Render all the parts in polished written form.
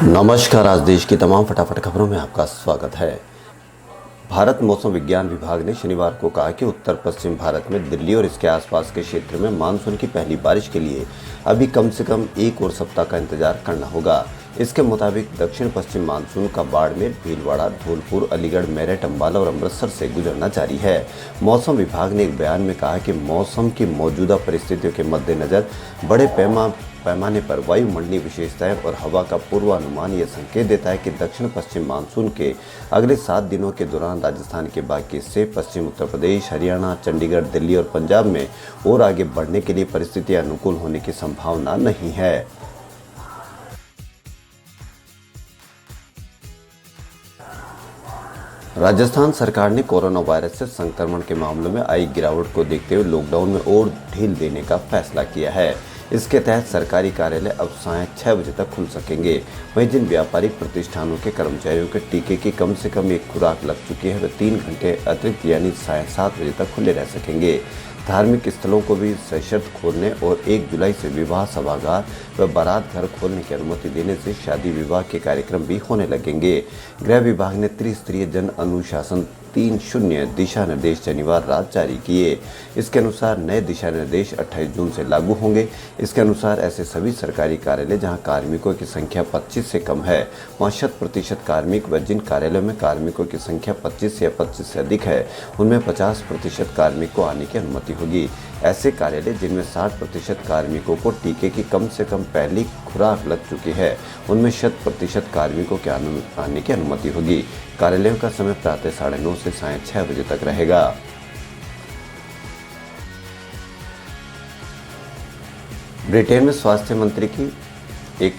नमस्कार। आज देश की तमाम फटाफट खबरों में आपका स्वागत है। भारत मौसम विज्ञान विभाग ने शनिवार को कहा कि उत्तर पश्चिम भारत में दिल्ली और इसके आसपास के क्षेत्र में मानसून की पहली बारिश के लिए अभी कम से कम एक और सप्ताह का इंतजार करना होगा। इसके मुताबिक दक्षिण पश्चिम मानसून का बाड़मेर, भीलवाड़ा, धौलपुर, अलीगढ़, मेरठ, अंबाला और अमृतसर से गुजरना जारी है। मौसम विभाग ने एक बयान में कहा कि मौसम की मौजूदा परिस्थितियों के मद्देनजर बड़े पैमाने पर वायुमंडलीय विशेषताएं और हवा का पूर्वानुमान यह संकेत देता है कि दक्षिण पश्चिम मानसून के अगले 7 दिनों के दौरान राजस्थान के बाकी हिस्से, पश्चिम उत्तर प्रदेश, हरियाणा, चंडीगढ़, दिल्ली और पंजाब में और आगे बढ़ने के लिए परिस्थितियां अनुकूल होने की संभावना नहीं है। राजस्थान सरकार ने कोरोना वायरस से संक्रमण के मामलों में आई गिरावट को देखते हुए लॉकडाउन में और ढील देने का फैसला किया है। इसके तहत सरकारी कार्यालय अब सायं 6 बजे तक खुल सकेंगे। वहीं जिन व्यापारिक प्रतिष्ठानों के कर्मचारियों के टीके की कम से कम एक खुराक लग चुकी है वे 3 घंटे अतिरिक्त यानी सायं 7 बजे तक खुले रह सकेंगे। धार्मिक स्थलों को भी सशर्त खोलने और 1 जुलाई से विवाह सभागार व बारात घर खोलने की अनुमति देने से शादी विवाह के कार्यक्रम भी होने लगेंगे। गृह विभाग ने त्रिस्तरीय जन अनुशासन 3.0 दिशा निर्देश शनिवार रात जारी किए। इसके अनुसार नए दिशा निर्देश 28 जून से लागू होंगे। इसके अनुसार ऐसे सभी सरकारी कार्यालय जहां कार्मिकों की संख्या 25 से कम है, वहां 100% कार्मिक व जिन कार्यालयों में कार्मिकों की संख्या 25 या 25 से अधिक है उनमें 50% कार्मिक को आने की अनुमति होगी। ऐसे कार्यालय जिनमें 60% कार्मिकों को टीके की कम से कम पहली खुराक लग चुकी है उनमें 100% कार्मिकों के आने की अनुमति होगी। कार्यालयों का समय प्रातः 9:30 से सायं 6 बजे तक रहेगा। ब्रिटेन में स्वास्थ्य मंत्री की एक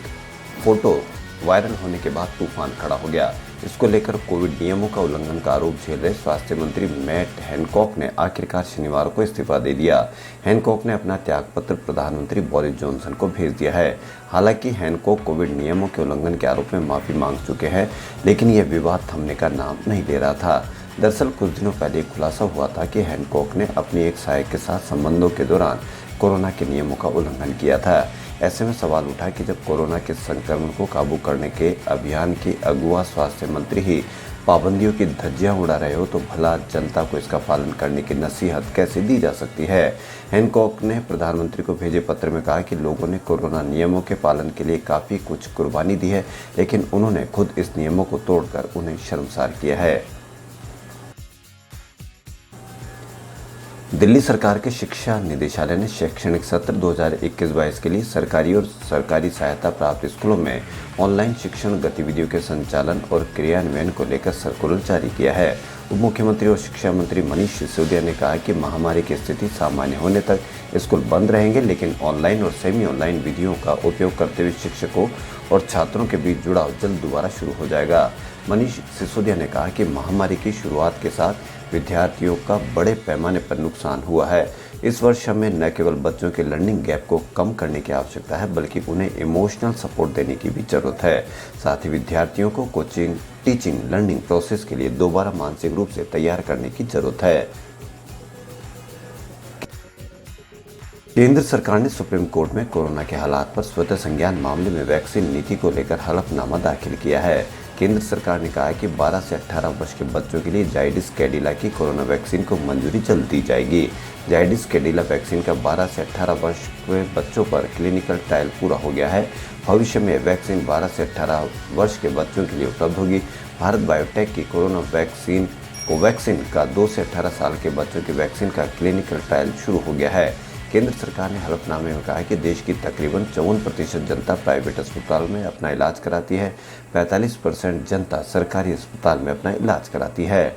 फोटो वायरल होने के बाद तूफान खड़ा हो गया। इसको लेकर कोविड नियमों का उल्लंघन का आरोप झेल रहे स्वास्थ्य मंत्री मैट हैनकॉक ने आखिरकार शनिवार को इस्तीफा दे दिया। हैनकॉक ने अपना त्यागपत्र प्रधानमंत्री बोरिस जॉनसन को भेज दिया है। हालांकि हैनकॉक कोविड नियमों के उल्लंघन के आरोप में माफी मांग चुके हैं, लेकिन यह विवाद थमने का नाम नहीं ले रहा था। दरअसल कुछ दिनों पहले खुलासा हुआ था कि हैनकॉक ने अपनी एक सहायक के साथ संबंधों के दौरान कोरोना के नियमों का उल्लंघन किया था। ऐसे में सवाल उठा कि जब कोरोना के संक्रमण को काबू करने के अभियान के अगुवा स्वास्थ्य मंत्री ही पाबंदियों की धज्जियां उड़ा रहे हो तो भला जनता को इसका पालन करने की नसीहत कैसे दी जा सकती है। हैनकॉक ने प्रधानमंत्री को भेजे पत्र में कहा कि लोगों ने कोरोना नियमों के पालन के लिए काफ़ी कुछ कुर्बानी दी है, लेकिन उन्होंने खुद इस नियमों को तोड़कर उन्हें शर्मसार किया है। दिल्ली सरकार के शिक्षा निदेशालय ने शैक्षणिक सत्र 2021-22 के लिए सरकारी और सरकारी सहायता प्राप्त स्कूलों में ऑनलाइन शिक्षण गतिविधियों के संचालन और क्रियान्वयन को लेकर सर्कुलर जारी किया है। उप मुख्यमंत्री और शिक्षा मंत्री मनीष सिसोदिया ने कहा कि महामारी की स्थिति सामान्य होने तक स्कूल बंद रहेंगे, लेकिन ऑनलाइन और सेमी ऑनलाइन विधियों का उपयोग करते हुए शिक्षकों और छात्रों के बीच जुड़ाव जल्द दोबारा शुरू हो जाएगा। मनीष सिसोदिया ने कहा कि महामारी की शुरुआत के साथ विद्यार्थियों का बड़े पैमाने पर नुकसान हुआ है। इस वर्ष हमें न केवल बच्चों के लर्निंग गैप को कम करने की आवश्यकता है, बल्कि उन्हें इमोशनल सपोर्ट देने की भी जरूरत है। साथ ही विद्यार्थियों को कोचिंग, टीचिंग, लर्निंग प्रोसेस के लिए दोबारा मानसिक रूप से तैयार करने की जरूरत है। केंद्र सरकार ने सुप्रीम कोर्ट में कोरोना के हालात पर स्वतः संज्ञान मामले में वैक्सीन नीति को लेकर हलफनामा दाखिल किया है। केंद्र सरकार ने कहा है कि 12 से 18 वर्ष के बच्चों के लिए जाइडस कैडिला की कोरोना वैक्सीन को मंजूरी जल्द दी जाएगी। जाइडस कैडिला वैक्सीन का 12 से 18 वर्ष के बच्चों पर क्लिनिकल ट्रायल पूरा हो गया है। भविष्य में वैक्सीन 12 से 18 वर्ष के बच्चों के लिए उपलब्ध होगी। भारत बायोटेक की कोरोना वैक्सीन कोवैक्सीन का 2 से 18 साल के बच्चों की वैक्सीन का क्लिनिकल ट्रायल शुरू हो गया है। केंद्र सरकार ने हलफनामे में कहा कि देश की तकरीबन 54% जनता प्राइवेट अस्पताल में अपना इलाज कराती है, 45% जनता सरकारी अस्पताल में अपना इलाज कराती है।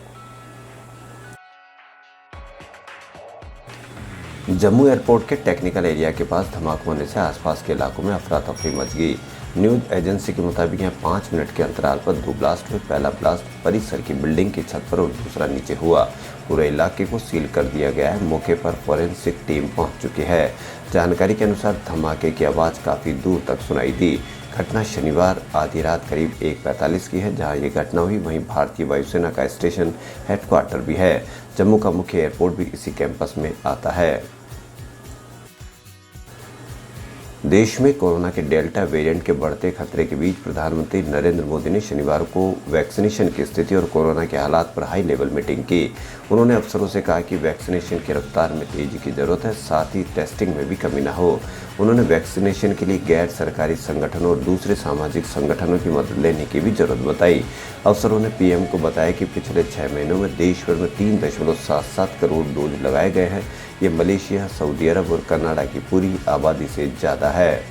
जम्मू एयरपोर्ट के टेक्निकल एरिया के पास धमाका होने से आसपास के इलाकों में अफरा तफरी मच गई। न्यूज एजेंसी के मुताबिक यहाँ 5 मिनट के अंतराल पर 2 ब्लास्ट हुए। पहला ब्लास्ट परिसर की बिल्डिंग की छत पर और दूसरा नीचे हुआ। पूरे इलाके को सील कर दिया गया है। मौके पर फॉरेंसिक टीम पहुंच चुकी है। जानकारी के अनुसार धमाके की आवाज़ काफ़ी दूर तक सुनाई दी। घटना शनिवार आधी रात करीब 1:45 की है। जहां ये घटना हुई वहीं भारतीय वायुसेना का स्टेशन हेडक्वार्टर भी है। जम्मू का मुख्य एयरपोर्ट भी इसी कैंपस में आता है। देश में कोरोना के डेल्टा वेरिएंट के बढ़ते खतरे के बीच प्रधानमंत्री नरेंद्र मोदी ने शनिवार को वैक्सीनेशन की स्थिति और कोरोना के हालात पर हाई लेवल मीटिंग की। उन्होंने अफसरों से कहा कि वैक्सीनेशन की रफ्तार में तेजी की जरूरत है, साथ ही टेस्टिंग में भी कमी न हो। उन्होंने वैक्सीनेशन के लिए गैर सरकारी संगठनों और दूसरे सामाजिक संगठनों की मदद लेने की भी जरूरत बताई। अफसरों ने पीएम को बताया कि पिछले 6 महीनों में देश भर में 3.77 करोड़ डोज लगाए गए हैं। ये मलेशिया, सऊदी अरब और कनाडा की पूरी आबादी से ज़्यादा है।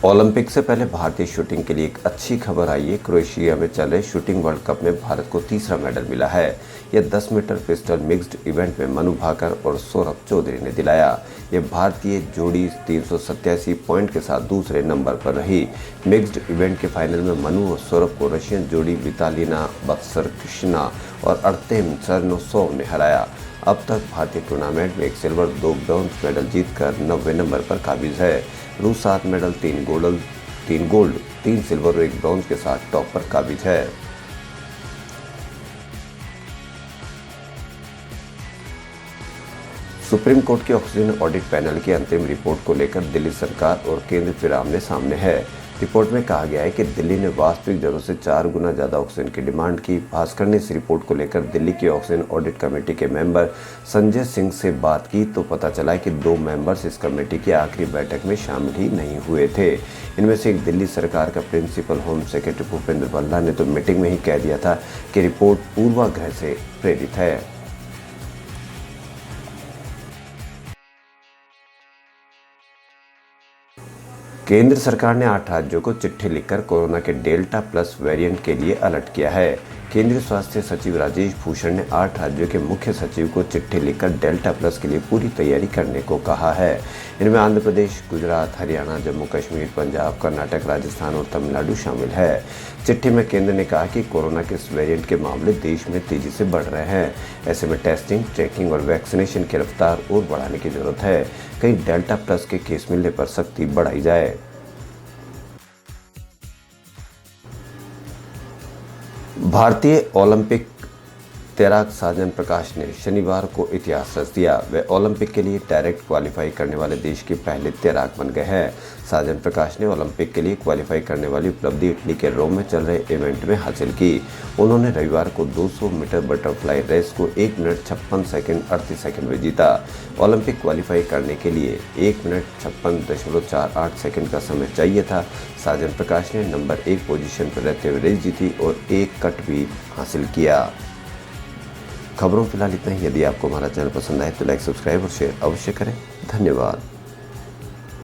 ओलंपिक से पहले भारतीय शूटिंग के लिए एक अच्छी खबर आई है। क्रोएशिया में चल रहे शूटिंग वर्ल्ड कप में भारत को तीसरा मेडल मिला है। यह 10 मीटर पिस्टल मिक्स्ड इवेंट में मनु भाकर और सौरभ चौधरी ने दिलाया। यह भारतीय जोड़ी 387 पॉइंट के साथ दूसरे नंबर पर रही। मिक्स्ड इवेंट के फाइनल में मनु और सौरभ को रशियन जोड़ी वितालिना बत्सरकिशना और अर्तेम चरनोसोव ने हराया। अब तक भारतीय टूर्नामेंट में 1 सिल्वर 2 ब्रॉन्ज मेडल जीतकर 90वें नंबर पर काबिज है। रूस 7 मेडल 3 गोल्ड 3 सिल्वर और 1 ब्रॉन्ज के साथ टॉप पर काबिज है। सुप्रीम कोर्ट के ऑक्सीजन ऑडिट पैनल की अंतिम रिपोर्ट को लेकर दिल्ली सरकार और केंद्र फिर आमने सामने है। रिपोर्ट में कहा गया है कि दिल्ली ने वास्तविक दरों से 4 गुना ज़्यादा ऑक्सीजन की डिमांड की। भास्कर ने इस रिपोर्ट को लेकर दिल्ली की ऑक्सीजन ऑडिट कमेटी के मेंबर संजय सिंह से बात की तो पता चला कि 2 मेंबर्स इस कमेटी की आखिरी बैठक में शामिल ही नहीं हुए थे। इनमें से एक दिल्ली सरकार का principal home secretary Bhupendra Bhalla ने तो मीटिंग में ही कह दिया था कि रिपोर्ट पूर्वाग्रह से प्रेरित है। केंद्र सरकार ने 8 राज्यों को चिट्ठी लिखकर कोरोना के डेल्टा प्लस वेरिएंट के लिए अलर्ट किया है। केंद्रीय स्वास्थ्य सचिव राजेश भूषण ने 8 राज्यों के मुख्य सचिव को चिट्ठी लिखकर डेल्टा प्लस के लिए पूरी तैयारी करने को कहा है। इनमें आंध्र प्रदेश, गुजरात, हरियाणा, जम्मू कश्मीर, पंजाब, कर्नाटक, राजस्थान और तमिलनाडु शामिल है। चिट्ठी में केंद्र ने कहा कि कोरोना के इस वेरिएंट के मामले देश में तेजी से बढ़ रहे हैं। ऐसे में टेस्टिंग, ट्रैकिंग और वैक्सीनेशन की रफ्तार और बढ़ाने की जरूरत है। कहीं डेल्टा प्लस के केस मिलने पर सख्ती बढ़ाई जाए। भारतीय ओलंपिक तैराक साजन प्रकाश ने शनिवार को इतिहास रच दिया। वे ओलंपिक के लिए डायरेक्ट क्वालिफाई करने वाले देश के पहले तैराक बन गए हैं। साजन प्रकाश ने ओलंपिक के लिए क्वालिफाई करने वाली उपलब्धि इटली के रोम में चल रहे इवेंट में हासिल की। उन्होंने रविवार को 200 मीटर बटरफ्लाई रेस को 1 मिनट 56 सेकंड 38 सेकंड में जीता। ओलंपिक क्वालिफाई करने के लिए 1 मिनट 56.48 सेकंड का समय चाहिए था। साजन प्रकाश ने नंबर 1 पोजीशन पर रहते हुए रेस जीती और 1 कट भी हासिल किया। खबरों फिलहाल इतना ही। यदि आपको हमारा चैनल पसंद आए तो लाइक, सब्सक्राइब और शेयर अवश्य करें। धन्यवाद।